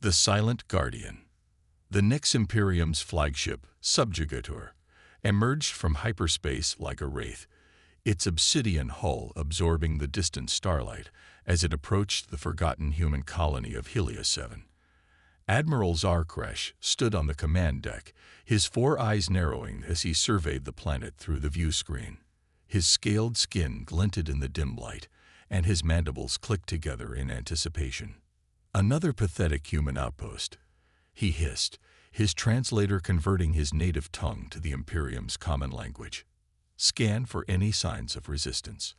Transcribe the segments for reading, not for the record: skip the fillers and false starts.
The Silent Guardian. The Nyx Imperium's flagship, Subjugator, emerged from hyperspace like a wraith, its obsidian hull absorbing the distant starlight as it approached the forgotten human colony of Helios 7. Admiral Zarkresh stood on the command deck, his four eyes narrowing as he surveyed the planet through the view screen. His scaled skin glinted in the dim light, and his mandibles clicked together in anticipation. "Another pathetic human outpost," he hissed, his translator converting his native tongue to the Imperium's common language. "Scan for any signs of resistance."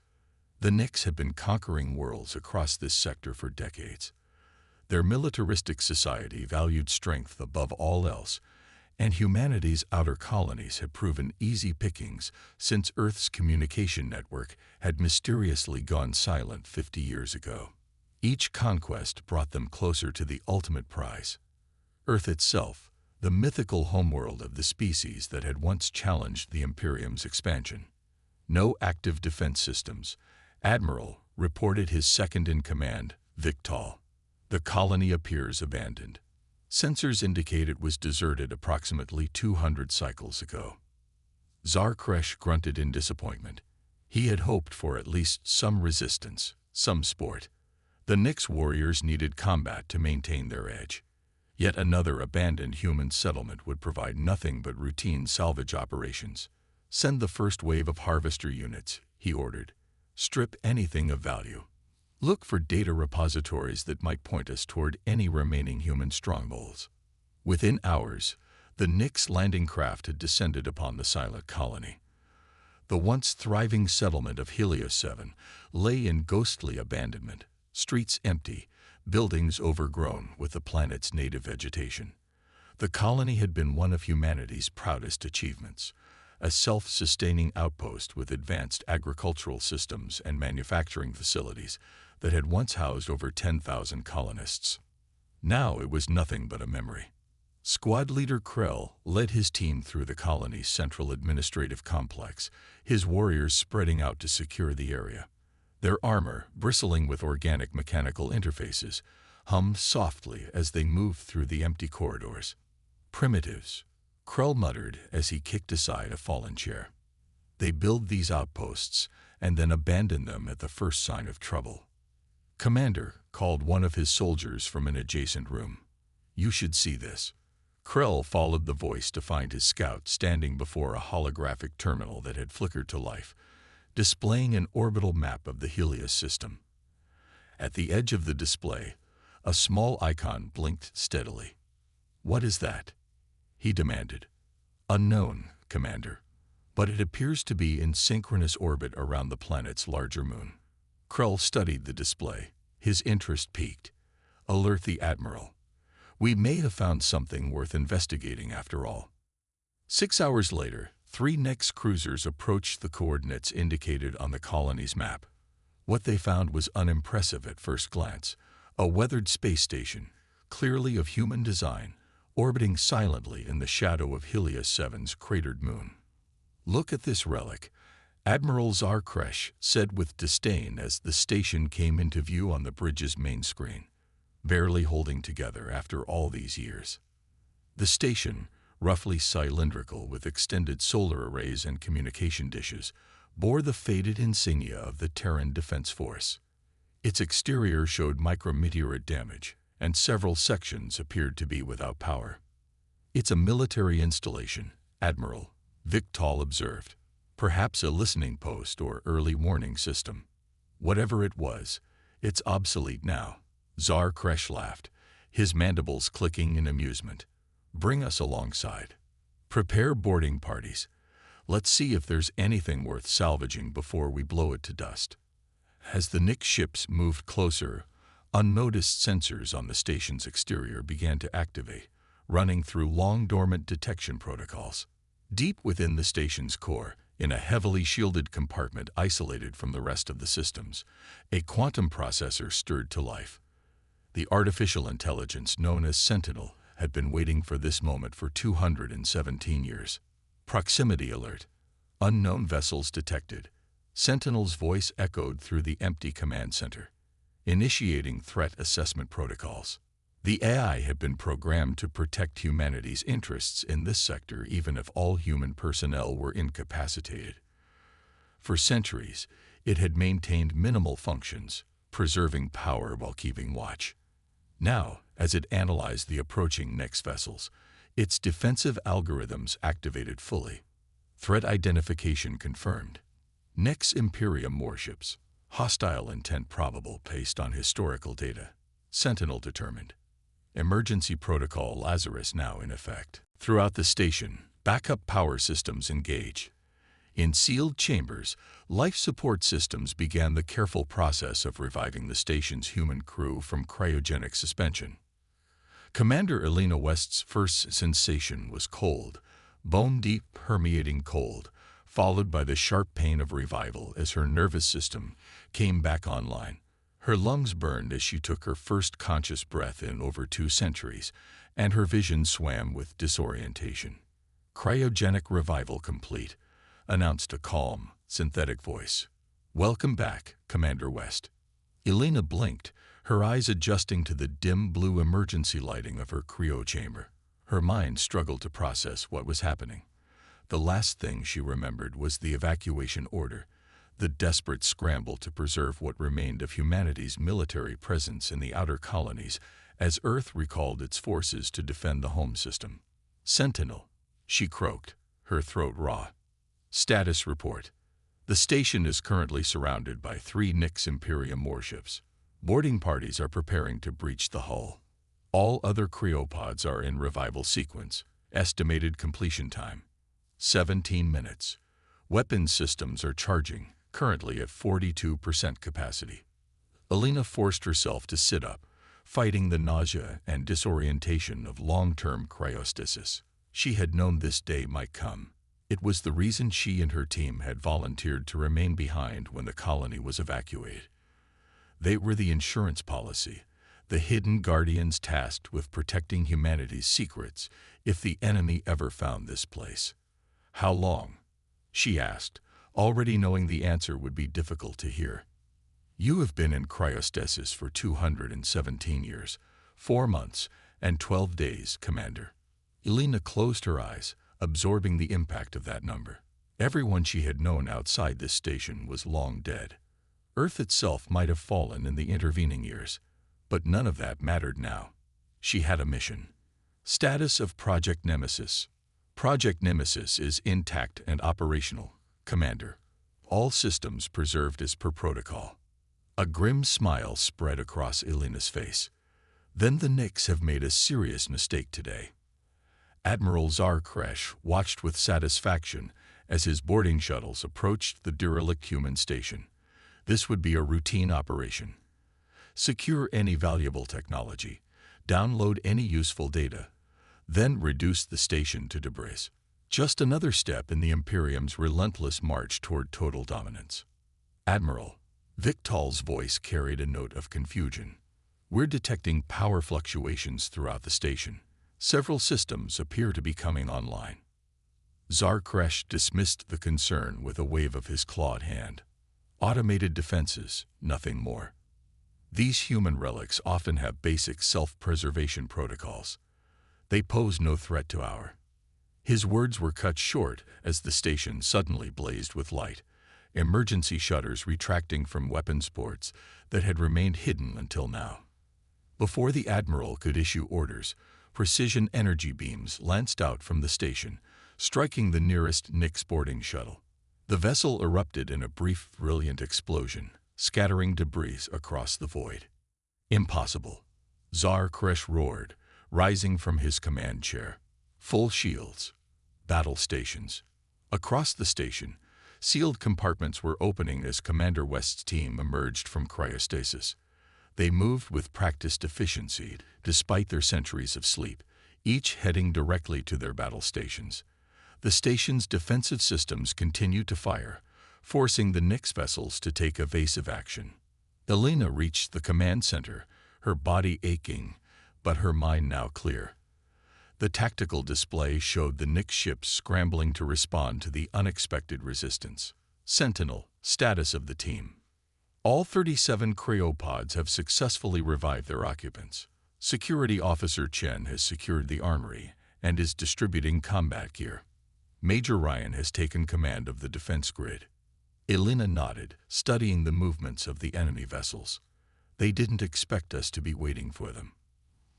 The Nyx had been conquering worlds across this sector for decades. Their militaristic society valued strength above all else, and humanity's outer colonies had proven easy pickings since Earth's communication network had mysteriously gone silent 50 years ago. Each conquest brought them closer to the ultimate prize, Earth itself, the mythical homeworld of the species that had once challenged the Imperium's expansion. No active defense systems. Admiral reported his second-in-command, Victal. The colony appears abandoned. Sensors indicate it was deserted approximately 200 cycles ago. Zarkresh grunted in disappointment. He had hoped for at least some resistance, some sport. The Nyx warriors needed combat to maintain their edge. Yet another abandoned human settlement would provide nothing but routine salvage operations. "Send the first wave of harvester units," he ordered. "Strip anything of value. Look for data repositories that might point us toward any remaining human strongholds." Within hours, the Nyx landing craft had descended upon the silent colony. The once thriving settlement of Helios 7 lay in ghostly abandonment, streets empty, buildings overgrown with the planet's native vegetation. The colony had been one of humanity's proudest achievements, a self-sustaining outpost with advanced agricultural systems and manufacturing facilities that had once housed over 10,000 colonists. Now it was nothing but a memory. Squad leader Krell led his team through the colony's central administrative complex, his warriors spreading out to secure the area. Their armor, bristling with organic mechanical interfaces, hummed softly as they moved through the empty corridors. "Primitives," Krell muttered as he kicked aside a fallen chair. "They build these outposts and then abandon them at the first sign of trouble." "Commander," called one of his soldiers from an adjacent room. "You should see this." Krell followed the voice to find his scout standing before a holographic terminal that had flickered to life, displaying an orbital map of the Helios system. At the edge of the display, a small icon blinked steadily. "What is that?" he demanded. "Unknown, Commander, but it appears to be in synchronous orbit around the planet's larger moon." Krell studied the display, his interest piqued. "Alert the Admiral. We may have found something worth investigating after all." 6 hours later, 3 Nyx cruisers approached the coordinates indicated on the colony's map. What they found was unimpressive at first glance: a weathered space station, clearly of human design, orbiting silently in the shadow of Helios 7's cratered moon. "Look at this relic," Admiral Zarkresh said with disdain as the station came into view on the bridge's main screen, barely holding together after all these years. The station, roughly cylindrical with extended solar arrays and communication dishes, bore the faded insignia of the Terran Defense Force. Its exterior showed micrometeorite damage, and several sections appeared to be without power. "It's a military installation," Admiral Victal observed. "Perhaps a listening post or early warning system. Whatever it was, it's obsolete now." Zarkresh laughed, his mandibles clicking in amusement. "Bring us alongside. Prepare boarding parties. Let's see if there's anything worth salvaging before we blow it to dust." As the Nyx ships moved closer, unnoticed sensors on the station's exterior began to activate, running through long-dormant detection protocols. Deep within the station's core, in a heavily shielded compartment isolated from the rest of the systems, a quantum processor stirred to life. The artificial intelligence known as Sentinel had been waiting for this moment for 217 years. "Proximity alert. Unknown vessels detected." Sentinel's voice echoed through the empty command center. "Initiating threat assessment protocols." The AI had been programmed to protect humanity's interests in this sector even if all human personnel were incapacitated. For centuries, it had maintained minimal functions, preserving power while keeping watch. Now, as it analyzed the approaching Nyx vessels, its defensive algorithms activated fully. Threat identification confirmed. Nyx Imperium warships. Hostile intent probable based on historical data. Sentinel determined. Emergency protocol Lazarus now in effect. Throughout the station, backup power systems engage. In sealed chambers, life support systems began the careful process of reviving the station's human crew from cryogenic suspension. Commander Elena West's first sensation was cold, bone-deep permeating cold, followed by the sharp pain of revival as her nervous system came back online. Her lungs burned as she took her first conscious breath in over 2 centuries, and her vision swam with disorientation. Cryogenic revival complete, announced a calm, synthetic voice. Welcome back, Commander West. Elena blinked, her eyes adjusting to the dim blue emergency lighting of her cryo chamber. Her mind struggled to process what was happening. The last thing she remembered was the evacuation order, the desperate scramble to preserve what remained of humanity's military presence in the outer colonies as Earth recalled its forces to defend the home system. Sentinel, she croaked, her throat raw. Status report. The station is currently surrounded by 3 Nyx Imperium warships. Boarding parties are preparing to breach the hull. All other cryopods are in revival sequence. Estimated completion time: 17 minutes. Weapons systems are charging, currently at 42% capacity. Elena forced herself to sit up, fighting the nausea and disorientation of long-term cryostasis. She had known this day might come. It was the reason she and her team had volunteered to remain behind when the colony was evacuated. They were the insurance policy, the hidden guardians tasked with protecting humanity's secrets if the enemy ever found this place. How long? She asked, already knowing the answer would be difficult to hear. You have been in cryostasis for 217 years, 4 months, and 12 days, Commander. Elena closed her eyes, absorbing the impact of that number. Everyone she had known outside this station was long dead. Earth itself might have fallen in the intervening years, but none of that mattered now. She had a mission. Status of Project Nemesis. Project Nemesis is intact and operational, Commander. All systems preserved as per protocol. A grim smile spread across Elena's face. Then the Nyx have made a serious mistake today. Admiral Zarkresh watched with satisfaction as his boarding shuttles approached the derelict human station. This would be a routine operation. Secure any valuable technology, download any useful data, then reduce the station to debris. Just another step in the Imperium's relentless march toward total dominance. Admiral, Victal's voice carried a note of confusion. We're detecting power fluctuations throughout the station. Several systems appear to be coming online. Zarkresh dismissed the concern with a wave of his clawed hand. Automated defenses, nothing more. These human relics often have basic self-preservation protocols. They pose no threat to our. His words were cut short as the station suddenly blazed with light, emergency shutters retracting from weapons ports that had remained hidden until now. Before the Admiral could issue orders, precision energy beams lanced out from the station, striking the nearest Nyx boarding shuttle. The vessel erupted in a brief, brilliant explosion, scattering debris across the void. Impossible, Zarkresh roared, rising from his command chair. Full shields. Battle stations. Across the station, sealed compartments were opening as Commander West's team emerged from cryostasis. They moved with practiced efficiency, despite their centuries of sleep, each heading directly to their battle stations. The station's defensive systems continued to fire, forcing the Nyx vessels to take evasive action. Elena reached the command center, her body aching, but her mind now clear. The tactical display showed the Nyx ships scrambling to respond to the unexpected resistance. Sentinel, status of the team. All 37 cryopods have successfully revived their occupants. Security Officer Chen has secured the armory and is distributing combat gear. Major Ryan has taken command of the defense grid. Elena nodded, studying the movements of the enemy vessels. They didn't expect us to be waiting for them.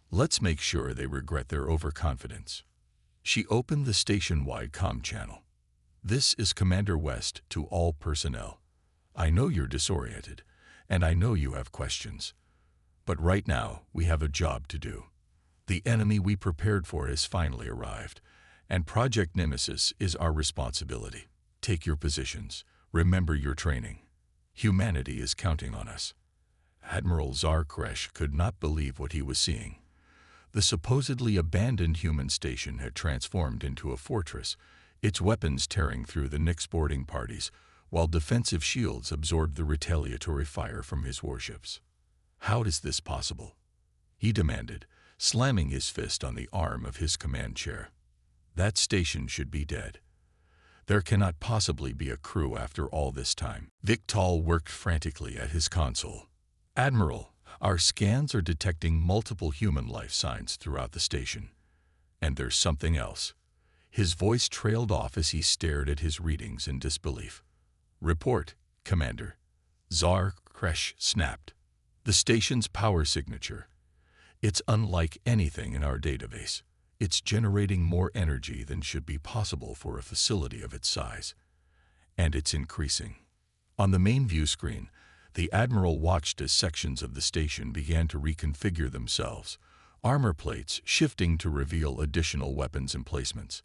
Let's make sure they regret their overconfidence. She opened the station-wide comm channel. This is Commander West to all personnel. I know you're disoriented, and I know you have questions. But right now, we have a job to do. The enemy we prepared for has finally arrived, and Project Nemesis is our responsibility. Take your positions. Remember your training. Humanity is counting on us. Admiral Zarkresh could not believe what he was seeing. The supposedly abandoned human station had transformed into a fortress, its weapons tearing through the Nix boarding parties, while defensive shields absorbed the retaliatory fire from his warships. How is this possible? He demanded, slamming his fist on the arm of his command chair. That station should be dead. There cannot possibly be a crew after all this time. Victal worked frantically at his console. Admiral, our scans are detecting multiple human life signs throughout the station. And there's something else. His voice trailed off as he stared at his readings in disbelief. Report, Commander. Zarkresh snapped. The station's power signature. It's unlike anything in our database. It's generating more energy than should be possible for a facility of its size. And it's increasing. On the main view screen, the Admiral watched as sections of the station began to reconfigure themselves, armor plates shifting to reveal additional weapons emplacements.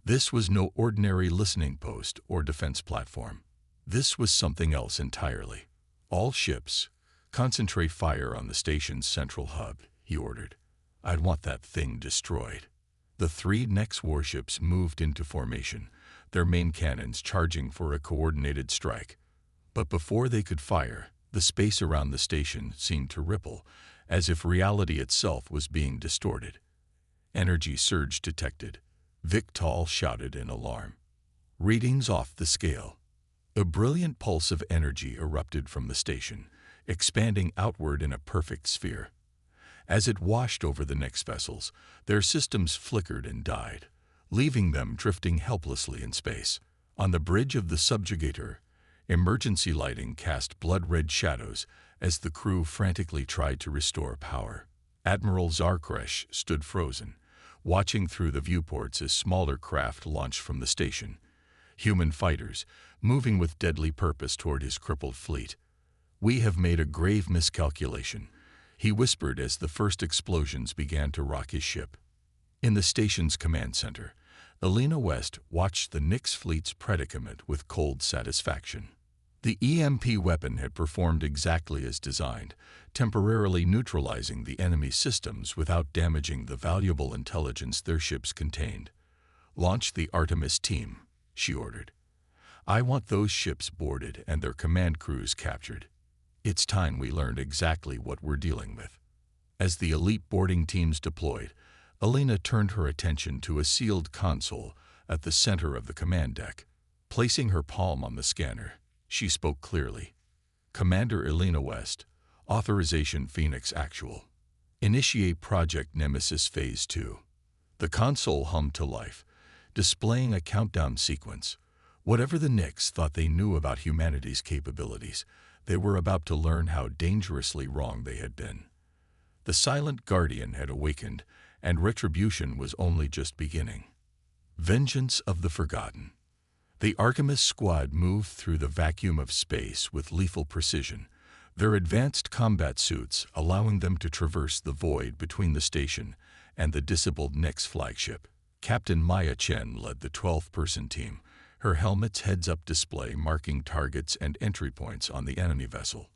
This was no ordinary listening post or defense platform. This was something else entirely. All ships, concentrate fire on the station's central hub, he ordered. I'd want that thing destroyed. The 3 Nex warships moved into formation, their main cannons charging for a coordinated strike. But before they could fire, the space around the station seemed to ripple, as if reality itself was being distorted. Energy surge detected. Victal shouted in alarm. Readings off the scale. A brilliant pulse of energy erupted from the station, expanding outward in a perfect sphere. As it washed over the Nex vessels, their systems flickered and died, leaving them drifting helplessly in space. On the bridge of the subjugator, emergency lighting cast blood-red shadows as the crew frantically tried to restore power. Admiral Zarkresh stood frozen, watching through the viewports as smaller craft launched from the station. Human fighters, moving with deadly purpose toward his crippled fleet. We have made a grave miscalculation, he whispered as the first explosions began to rock his ship. In the station's command center, Elena West watched the Nix fleet's predicament with cold satisfaction. The EMP weapon had performed exactly as designed, temporarily neutralizing the enemy's systems without damaging the valuable intelligence their ships contained. Launch the Artemis team, she ordered. I want those ships boarded and their command crews captured. It's time we learned exactly what we're dealing with. As the elite boarding teams deployed, Elena turned her attention to a sealed console at the center of the command deck. Placing her palm on the scanner, she spoke clearly. Commander Elena West, Authorization Phoenix Actual. Initiate Project Nemesis Phase 2. The console hummed to life, displaying a countdown sequence. Whatever the Nix thought they knew about humanity's capabilities, they were about to learn how dangerously wrong they had been. The silent guardian had awakened, and retribution was only just beginning. Vengeance of the Forgotten. The Artemis squad moved through the vacuum of space with lethal precision, their advanced combat suits allowing them to traverse the void between the station and the disabled Nix flagship. Captain Maya Chen led the 12-person team, her helmet's heads-up display marking targets and entry points on the enemy vessel.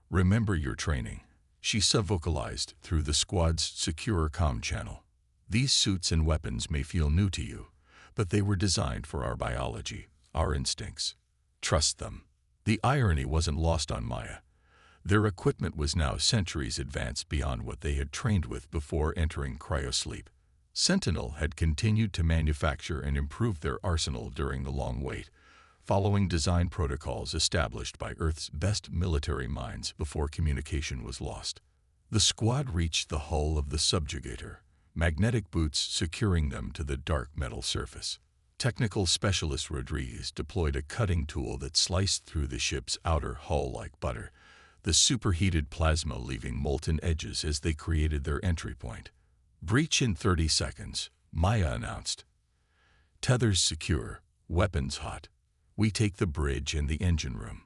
Remember your training, she sub-vocalized through the squad's secure comm channel. These suits and weapons may feel new to you, but they were designed for our biology, our instincts. Trust them. The irony wasn't lost on Maya. Their equipment was now centuries advanced beyond what they had trained with before entering cryosleep. Sentinel had continued to manufacture and improve their arsenal during the long wait, following design protocols established by Earth's best military minds before communication was lost. The squad reached the hull of the subjugator, magnetic boots securing them to the dark metal surface. Technical specialist Rodriguez deployed a cutting tool that sliced through the ship's outer hull like butter, the superheated plasma leaving molten edges as they created their entry point. "Breach in 30 seconds, Maya announced. "Tethers secure, weapons hot. We take the bridge and the engine room.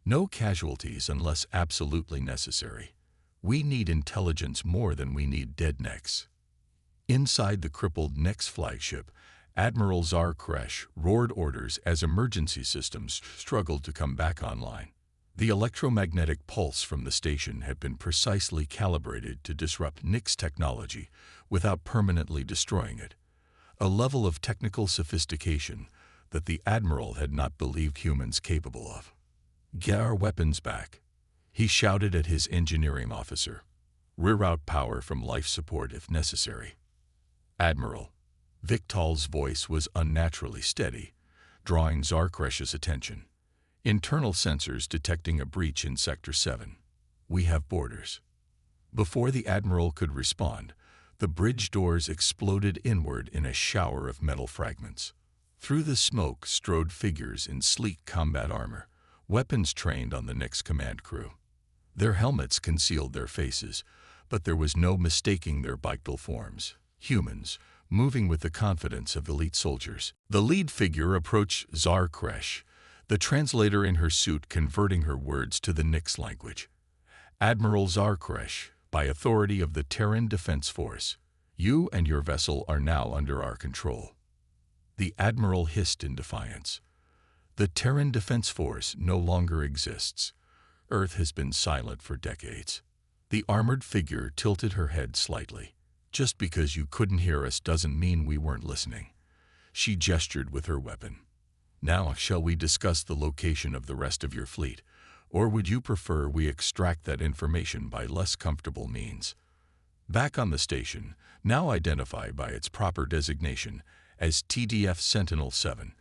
No casualties unless absolutely necessary. We need intelligence more than we need dead necks." Inside the crippled Nex flagship, Admiral Zar Kresh roared orders as emergency systems struggled to come back online. The electromagnetic pulse from the station had been precisely calibrated to disrupt Nix technology without permanently destroying it, a level of technical sophistication that the Admiral had not believed humans capable of. "Get our weapons back," he shouted at his engineering officer. "Reroute power from life support if necessary." "Admiral," Victal's voice was unnaturally steady, drawing Zar Kresh's attention. "Internal sensors detecting a breach in Sector 7. We have borders." Before the Admiral could respond, the bridge doors exploded inward in a shower of metal fragments. Through the smoke strode figures in sleek combat armor, weapons trained on the Nix command crew. Their helmets concealed their faces, but there was no mistaking their bipedal forms. Humans, moving with the confidence of elite soldiers. The lead figure approached Zar Kresh, the translator in her suit converting her words to the Nix language. "Admiral Zar Kresh, by authority of the Terran Defense Force, you and your vessel are now under our control." The Admiral hissed in defiance. "The Terran Defense Force no longer exists. Earth has been silent for decades." The armored figure tilted her head slightly. "Just because you couldn't hear us doesn't mean we weren't listening." She gestured with her weapon. "Now, shall we discuss the location of the rest of your fleet, or would you prefer we extract that information by less comfortable means?" Back on the station, now identified by its proper designation as TDF Sentinel-7,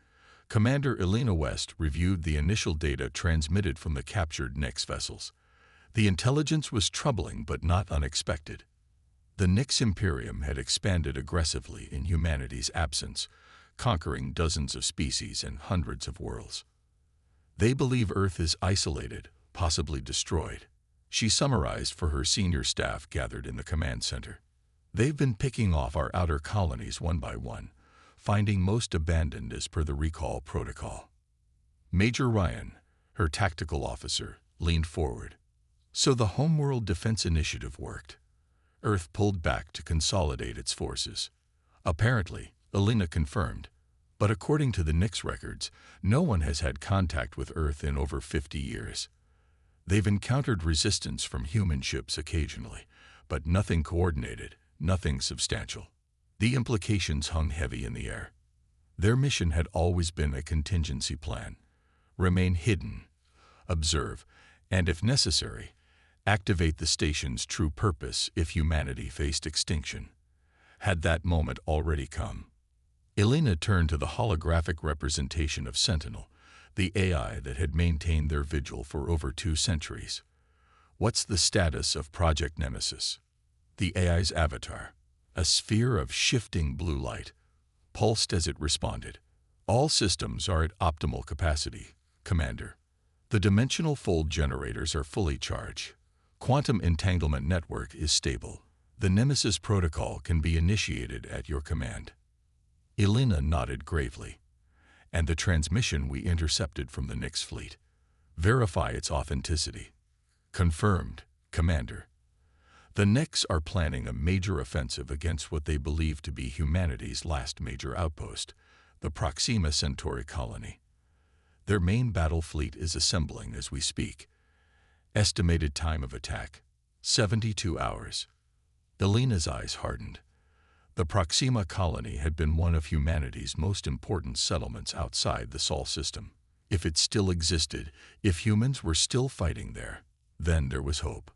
Commander Elena West reviewed the initial data transmitted from the captured Nix vessels. The intelligence was troubling but not unexpected. The Nix Imperium had expanded aggressively in humanity's absence, conquering dozens of species and hundreds of worlds. "They believe Earth is isolated, possibly destroyed," she summarized for her senior staff gathered in the command center. "They've been picking off our outer colonies one by one, finding most abandoned as per the recall protocol." Major Ryan, her tactical officer, leaned forward. "So the Homeworld Defense Initiative worked. Earth pulled back to consolidate its forces." "Apparently," Elena confirmed. "But according to the Nix records, no one has had contact with Earth in over 50 years. They've encountered resistance from human ships occasionally, but nothing coordinated, nothing substantial." The implications hung heavy in the air. Their mission had always been a contingency plan. Remain hidden, observe, and if necessary, activate the station's true purpose if humanity faced extinction. Had that moment already come? Elena turned to the holographic representation of Sentinel, the AI that had maintained their vigil for over 2 centuries. "What's the status of Project Nemesis?" The AI's avatar, a sphere of shifting blue light, pulsed as it responded. "All systems are at optimal capacity, Commander. The dimensional fold generators are fully charged. Quantum entanglement network is stable. The Nemesis protocol can be initiated at your command." Elena nodded gravely. "And the transmission we intercepted from the Nix fleet. Verify its authenticity." "Confirmed, Commander." The Nix are planning a major offensive against what they believe to be humanity's last major outpost, the Proxima Centauri colony. Their main battle fleet is assembling as we speak. Estimated time of attack, 72 hours. Elena's eyes hardened. The Proxima colony had been one of humanity's most important settlements outside the Sol system. If it still existed, if humans were still fighting there, then there was hope.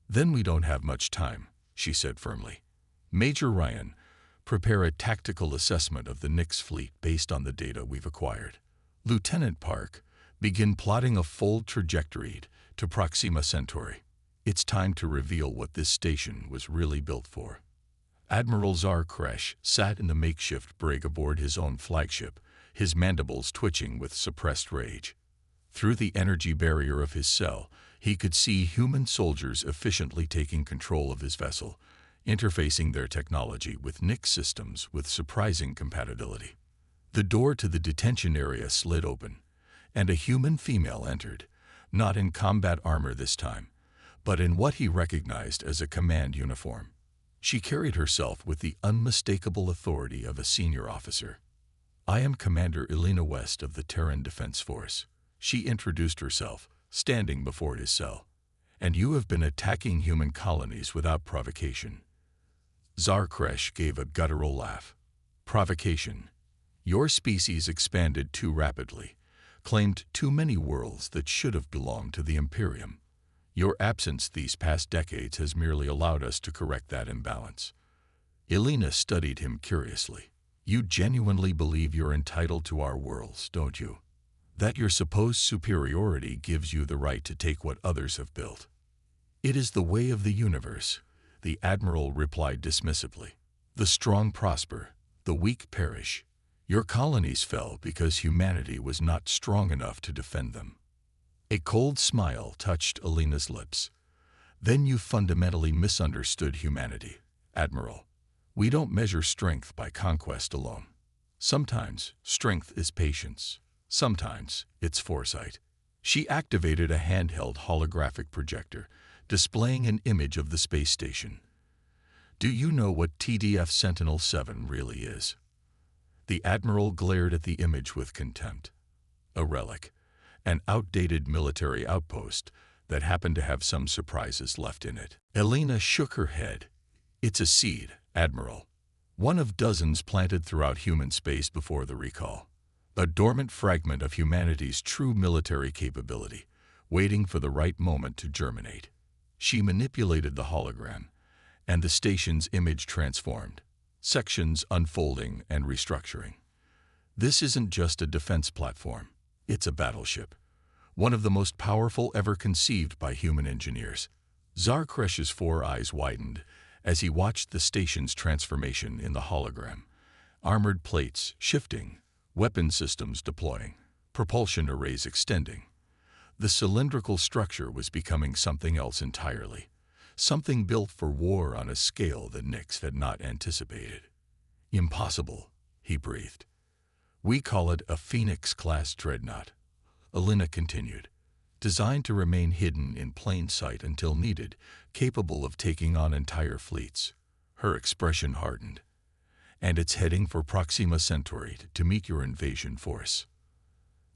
"Then we don't have much time," she said firmly. "Major Ryan, prepare a tactical assessment of the Nix fleet based on the data we've acquired. Lieutenant Park, begin plotting a fold trajectory to Proxima Centauri." It's time to reveal what this station was really built for. Admiral Tsar Kresh sat in the makeshift brig aboard his own flagship, his mandibles twitching with suppressed rage. Through the energy barrier of his cell, he could see human soldiers efficiently taking control of his vessel, interfacing their technology with Nick's systems with surprising compatibility. The door to the detention area slid open, and a human female entered, not in combat armor this time, but in what he recognized as a command uniform. She carried herself with the unmistakable authority of a senior officer. "I am Commander Elena West of the Terran Defense Force," she introduced herself, standing before his cell. "And you have been attacking human colonies without provocation." Tsar Kresh gave a guttural laugh. "Provocation? Your species expanded too rapidly, claimed too many worlds that should have belonged to the Imperium. Your absence these past decades has merely allowed us to correct that imbalance." Elena studied him curiously. "You genuinely believe you're entitled to our worlds, don't you? That your supposed superiority gives you the right to take what others have built?" "It is the way of the universe," the Admiral replied dismissively. "The strong prosper, the weak perish. Your colonies fell because humanity was not strong enough to defend them." A cold smile touched Elena's lips. "Then you fundamentally misunderstood humanity, Admiral. We don't measure strength by conquest alone. Sometimes strength is patience. Sometimes it's foresight." She activated a handheld holographic projector, displaying an image of the space station. "Do you know what TDF Sentinel-7 really is?" The Admiral glared at the image with contempt. A relic, an outdated military outpost that happened to have some surprises left in it. Elena shook her head. "It's a seed, Admiral. One of dozens planted throughout human space before the recall. A dormant fragment of humanity's true military capability, waiting for the right moment to germinate." She manipulated the hologram, and the station's image transformed, sections unfolding and restructuring. "This isn't just a defense platform. It's a battleship. One of the most powerful ever conceived by human engineers." Tsar Kresh's four eyes widened as he watched the station's transformation in the hologram. Armored plates shifting, weapon systems deploying, propulsion arrays extending. The cylindrical structure was becoming something else entirely, something built for war on a scale that Nix had not anticipated. "Impossible," he breathed. "We call it a Phoenix-class dreadnought," Elena continued, "designed to remain hidden in plain sight until needed, capable of taking on entire fleets." Her expression hardened. "And it's heading for Proxima Centauri to meet your invasion force."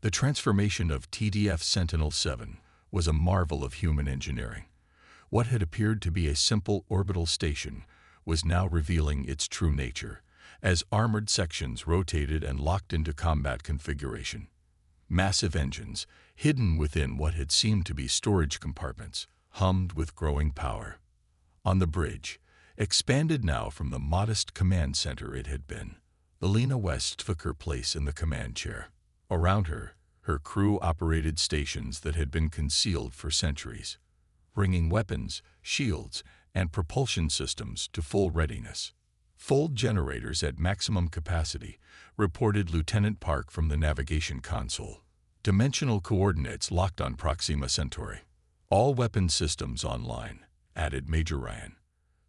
The transformation of TDF Sentinel-7 was a marvel of human engineering. What had appeared to be a simple orbital station was now revealing its true nature, as armored sections rotated and locked into combat configuration. Massive engines, hidden within what had seemed to be storage compartments, hummed with growing power. On the bridge, expanded now from the modest command center it had been, Elena West took her place in the command chair. Around her, her crew operated stations that had been concealed for centuries, bringing weapons, shields, and propulsion systems to full readiness. "Fold generators at maximum capacity," reported Lieutenant Park from the navigation console. "Dimensional coordinates locked on Proxima Centauri. All weapon systems online," added Major Ryan.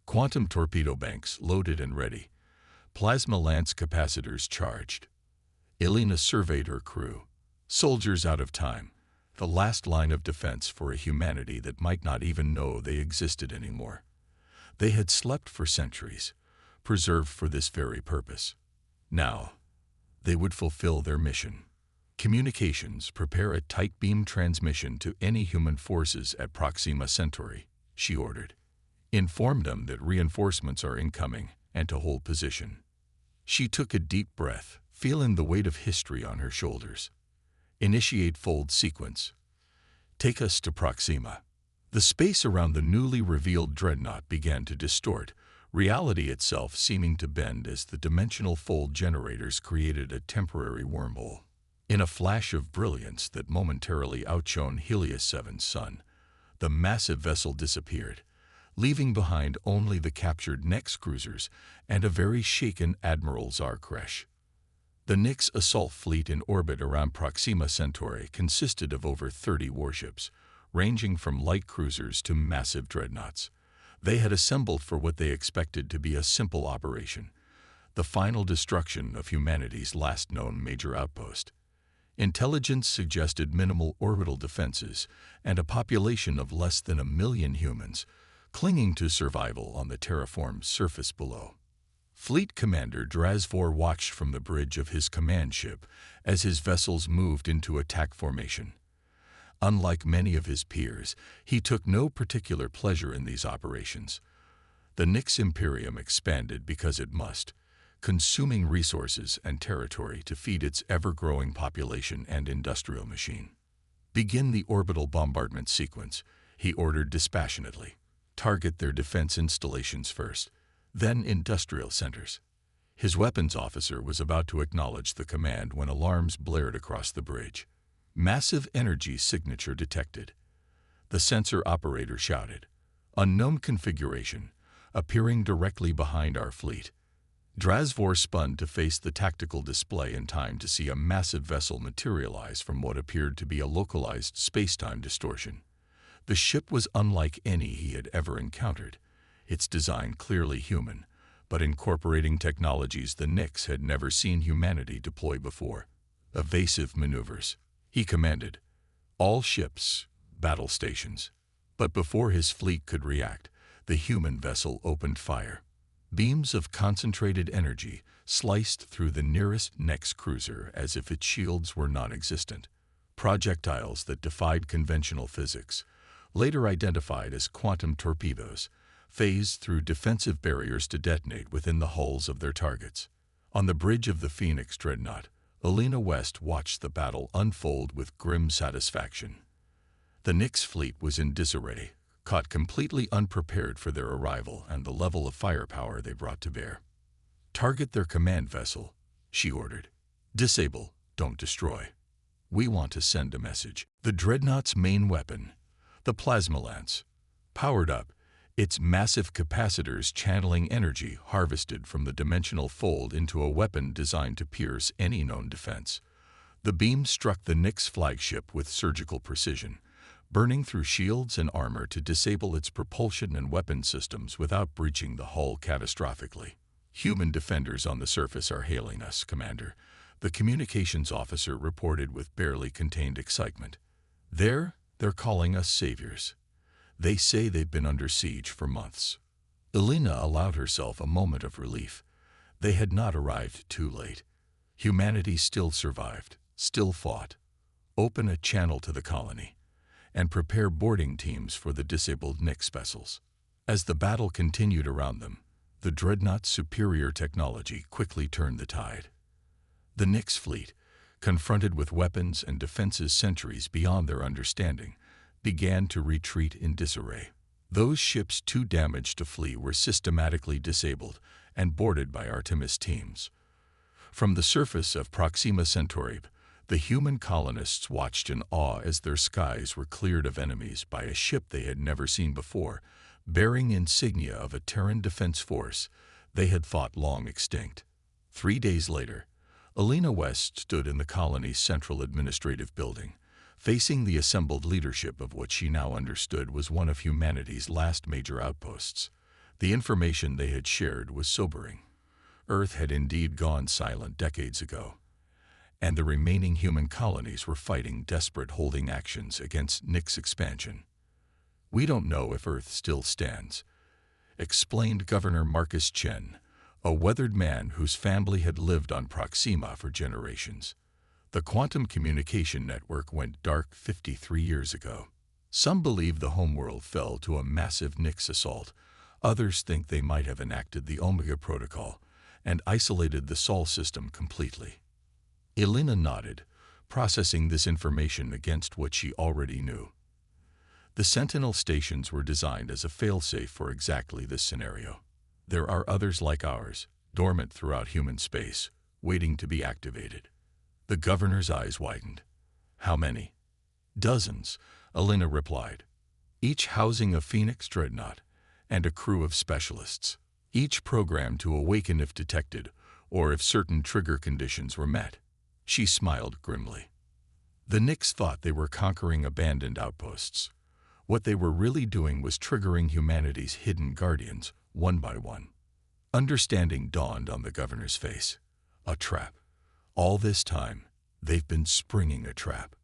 "Quantum torpedo banks loaded and ready. Plasma lance capacitors charged." Elena surveyed her crew. Soldiers out of time, the last line of defense for a humanity that might not even know they existed anymore. They had slept for centuries, preserved for this very purpose. Now, they would fulfill their mission. "Communications, prepare a tight beam transmission to any human forces at Proxima Centauri," she ordered. "Inform them that reinforcements are incoming and to hold position." She took a deep breath, feeling the weight of history on her shoulders. "Initiate fold sequence. Take us to Proxima." The space around the newly revealed dreadnought began to distort, reality itself seeming to bend as the dimensional fold generators created a temporary wormhole. In a flash of brilliance that momentarily outshone Helios 7's sun, the massive vessel disappeared, leaving behind only the captured Nyx cruisers and a very shaken Admiral Zarkresh. The Nyx assault fleet in orbit around Proxima Centauri consisted of over 30 warships, ranging from light cruisers to massive dreadnoughts. They had assembled for what they expected to be a simple operation, the final destruction of humanity's last known major outpost. Intelligence suggested minimal orbital defenses and a population of less than 1 million humans, clinging to survival on the terraformed surface below. Fleet Commander Drazvor watched from the bridge of his command ship as his vessels moved into attack formation. Unlike many of his peers, he took no particular pleasure in these operations. The Nyx Imperium expanded because it must, consuming resources and territory to feed its ever-growing population and industrial machine. "Begin the orbital bombardment sequence," he ordered dispassionately. "Target their defense installations first, then industrial centers." His weapons officer was about to acknowledge the command when alarms blared across the bridge. "Massive energy signature detected." The sensor operator shouted. "Unknown configuration, appearing directly behind our fleet." Drazvor spun to face the tactical display in time to see a massive vessel materialize from what appeared to be a localized space-time distortion. The ship was unlike any he had ever encountered, its design clearly human, but incorporating technologies the Nyx had never seen humanity deploy before. "Evasive maneuvers," he commanded. "All ships, battle stations." But before his fleet could react, the human vessel opened fire. Beams of concentrated energy sliced through the nearest Nyx cruiser as if its shields were non-existent. Projectiles that defied conventional physics, later identified as quantum torpedoes, phased through defensive barriers to detonate within the hulls of their targets. On the bridge of the Phoenix dreadnought, Elena West watched the battle unfold with grim satisfaction. The Nyx fleet was in disarray, caught completely unprepared for their arrival and the level of firepower they brought to bear. "Target their command vessel," she ordered. "Disable, don't destroy. We want to send a message." The dreadnought's main weapon, the plasma lance, powered up, its massive capacitors channeling energy harvested from the dimensional fold into a weapon designed to pierce any known defense. The beam struck the Nyx flagship with surgical precision, burning through shields and armor to disable its propulsion and weapon systems without breaching the hull catastrophically. "Human defenders on the surface are hailing us, Commander," the communications officer reported with barely contained excitement. They're calling us saviors. They say they've been under siege for months." Elena allowed herself a moment of relief. They had not arrived too late. Humanity still survived, still fought. Open a channel to the colony, and prepare boarding teams for the disabled Nyx vessels. As the battle continued around them, the dreadnought's superior technology quickly turned the tide. The Nyx fleet, confronted with weapons and defenses centuries beyond their understanding, began to retreat in disarray. Those ships too damaged to flee were systematically disabled and boarded by Artemis teams. From the surface of Proxima Centauri, the human colonists watched in awe as their skies were cleared of enemies by a ship they had never seen before, bearing insignia of a Terran defense force they had thought long extinct. 3 days later, Elena West stood in the colony's central administrative building, facing the assembled leadership of what she now understood was one of humanity's last major outposts. The information they had shared was sobering. Earth had indeed gone silent decades ago, and the remaining human colonies were fighting desperate holding actions against Nyx expansion. "We don't know if Earth still stands," explained Governor Marcus Chen, a weathered man whose family had lived on Proxima for generations. "The quantum communication network went dark 53 years ago. Some believe the homeworld fell to a massive Nyx assault. Others think they might have enacted the Omega Protocol and isolated the Sol system completely." Elena nodded, processing this information against what she already knew. The Sentinel stations were designed as a failsafe for exactly this scenario. There are others like ours, dormant throughout human space, waiting to be activated. The governor's eyes widened. "How many?" "Dozens," Elena replied. each housing a Phoenix dreadnought and a crew of specialists, each programmed to awaken if detected or if certain trigger conditions were met. She smiled grimly. The Nyx thought they were conquering abandoned outposts. What they were really doing was triggering humanity's hidden guardians, one by one. Understanding dawned on the governor's face. A trap. All this time, they've been springing a trap.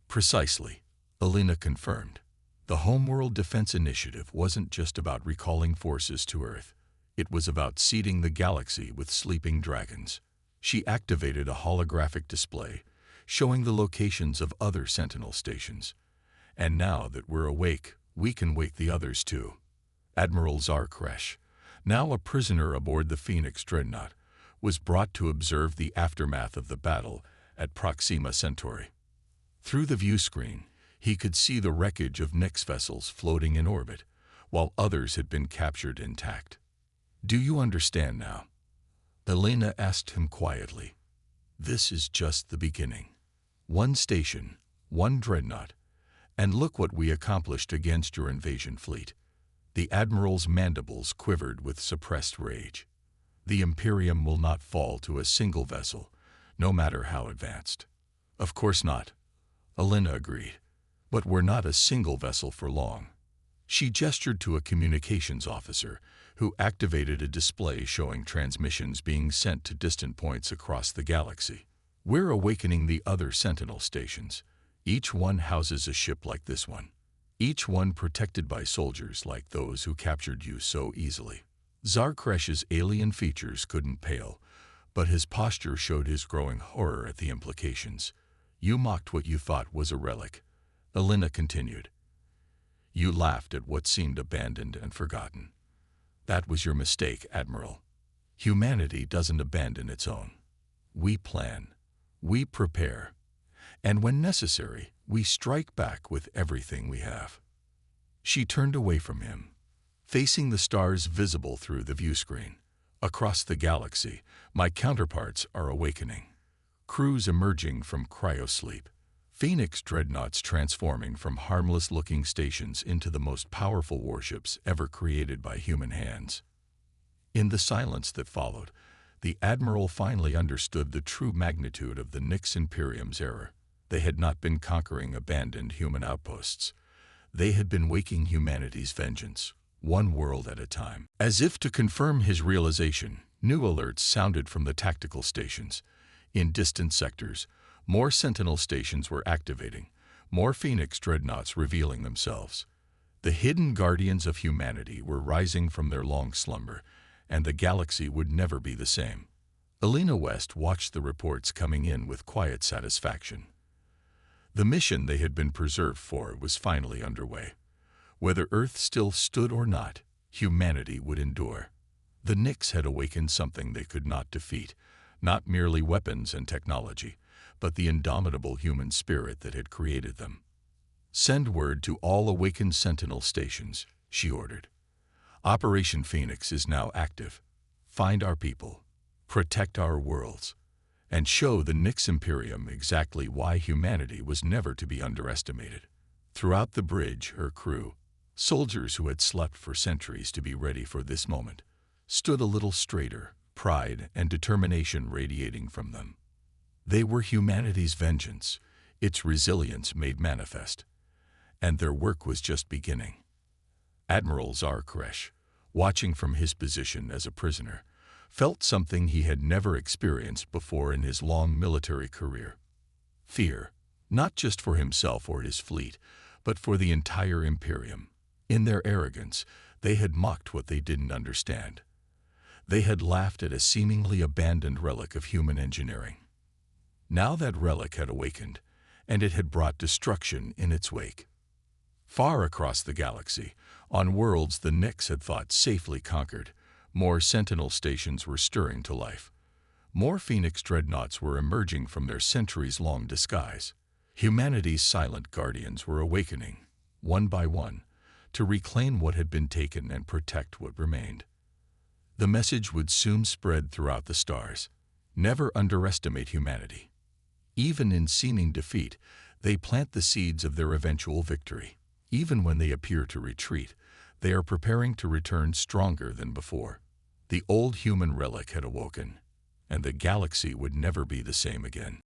Precisely, Alina confirmed. The Homeworld Defense Initiative wasn't just about recalling forces to Earth. It was about seeding the galaxy with sleeping dragons. She activated a holographic display, showing the locations of other Sentinel stations. And now that we're awake, we can wake the others too. Admiral Zarkresh, now a prisoner aboard the Phoenix dreadnought, was brought to observe the aftermath of the battle at Proxima Centauri. Through the view screen, he could see the wreckage of Nyx vessels floating in orbit, while others had been captured intact. "Do you understand now?" Elena asked him quietly. "This is just the beginning. One station, one dreadnought, and look what we accomplished against your invasion fleet." The Admiral's mandibles quivered with suppressed rage. "The Imperium will not fall to a single vessel, no matter how advanced." "Of course not," Elena agreed. "But we're not a single vessel for long." She gestured to a communications officer, who activated a display showing transmissions being sent to distant points across the galaxy. "We're awakening the other Sentinel stations. Each one houses a ship like this one. Each one protected by soldiers like those who captured you so easily." Zarkresh's alien features couldn't pale, but his posture showed his growing horror at the implications. "You mocked what you thought was a relic," Elena continued. "You laughed at what seemed abandoned and forgotten. That was your mistake, Admiral. Humanity doesn't abandon its own. We plan, we prepare, and when necessary, we strike back with everything we have." She turned away from him, facing the stars visible through the view screen. "Across the galaxy, my counterparts are awakening. Crews emerging from cryosleep. Phoenix dreadnoughts transforming from harmless-looking stations into the most powerful warships ever created by human hands." In the silence that followed, the Admiral finally understood the true magnitude of the Nyx Imperium's error. They had not been conquering abandoned human outposts. They had been waking humanity's vengeance, one world at a time. As if to confirm his realization, new alerts sounded from the tactical stations. In distant sectors, more Sentinel stations were activating, more Phoenix dreadnoughts revealing themselves. The hidden guardians of humanity were rising from their long slumber, and the galaxy would never be the same. Elena West watched the reports coming in with quiet satisfaction. The mission they had been preserved for was finally underway. Whether Earth still stood or not, humanity would endure. The Nyx had awakened something they could not defeat, not merely weapons and technology, but the indomitable human spirit that had created them. "Send word to all awakened Sentinel stations," she ordered. "Operation Phoenix is now active. Find our people, protect our worlds, and show the Nyx Imperium exactly why humanity was never to be underestimated." Throughout the bridge, her crew, soldiers who had slept for centuries to be ready for this moment, stood a little straighter, pride and determination radiating from them. They were humanity's vengeance, its resilience made manifest, and their work was just beginning. Admiral Zarkresh, watching from his position as a prisoner, felt something he had never experienced before in his long military career. Fear, not just for himself or his fleet, but for the entire Imperium. In their arrogance, they had mocked what they didn't understand. They had laughed at a seemingly abandoned relic of human engineering. Now that relic had awakened, and it had brought destruction in its wake. Far across the galaxy, on worlds the Nyx had thought safely conquered, more Sentinel stations were stirring to life. More Phoenix dreadnoughts were emerging from their centuries-long disguise. Humanity's silent guardians were awakening, one by one, to reclaim what had been taken and protect what remained. The message would soon spread throughout the stars. Never underestimate humanity. Even in seeming defeat, they plant the seeds of their eventual victory. Even when they appear to retreat, they are preparing to return stronger than before. The old human relic had awoken, and the galaxy would never be the same again.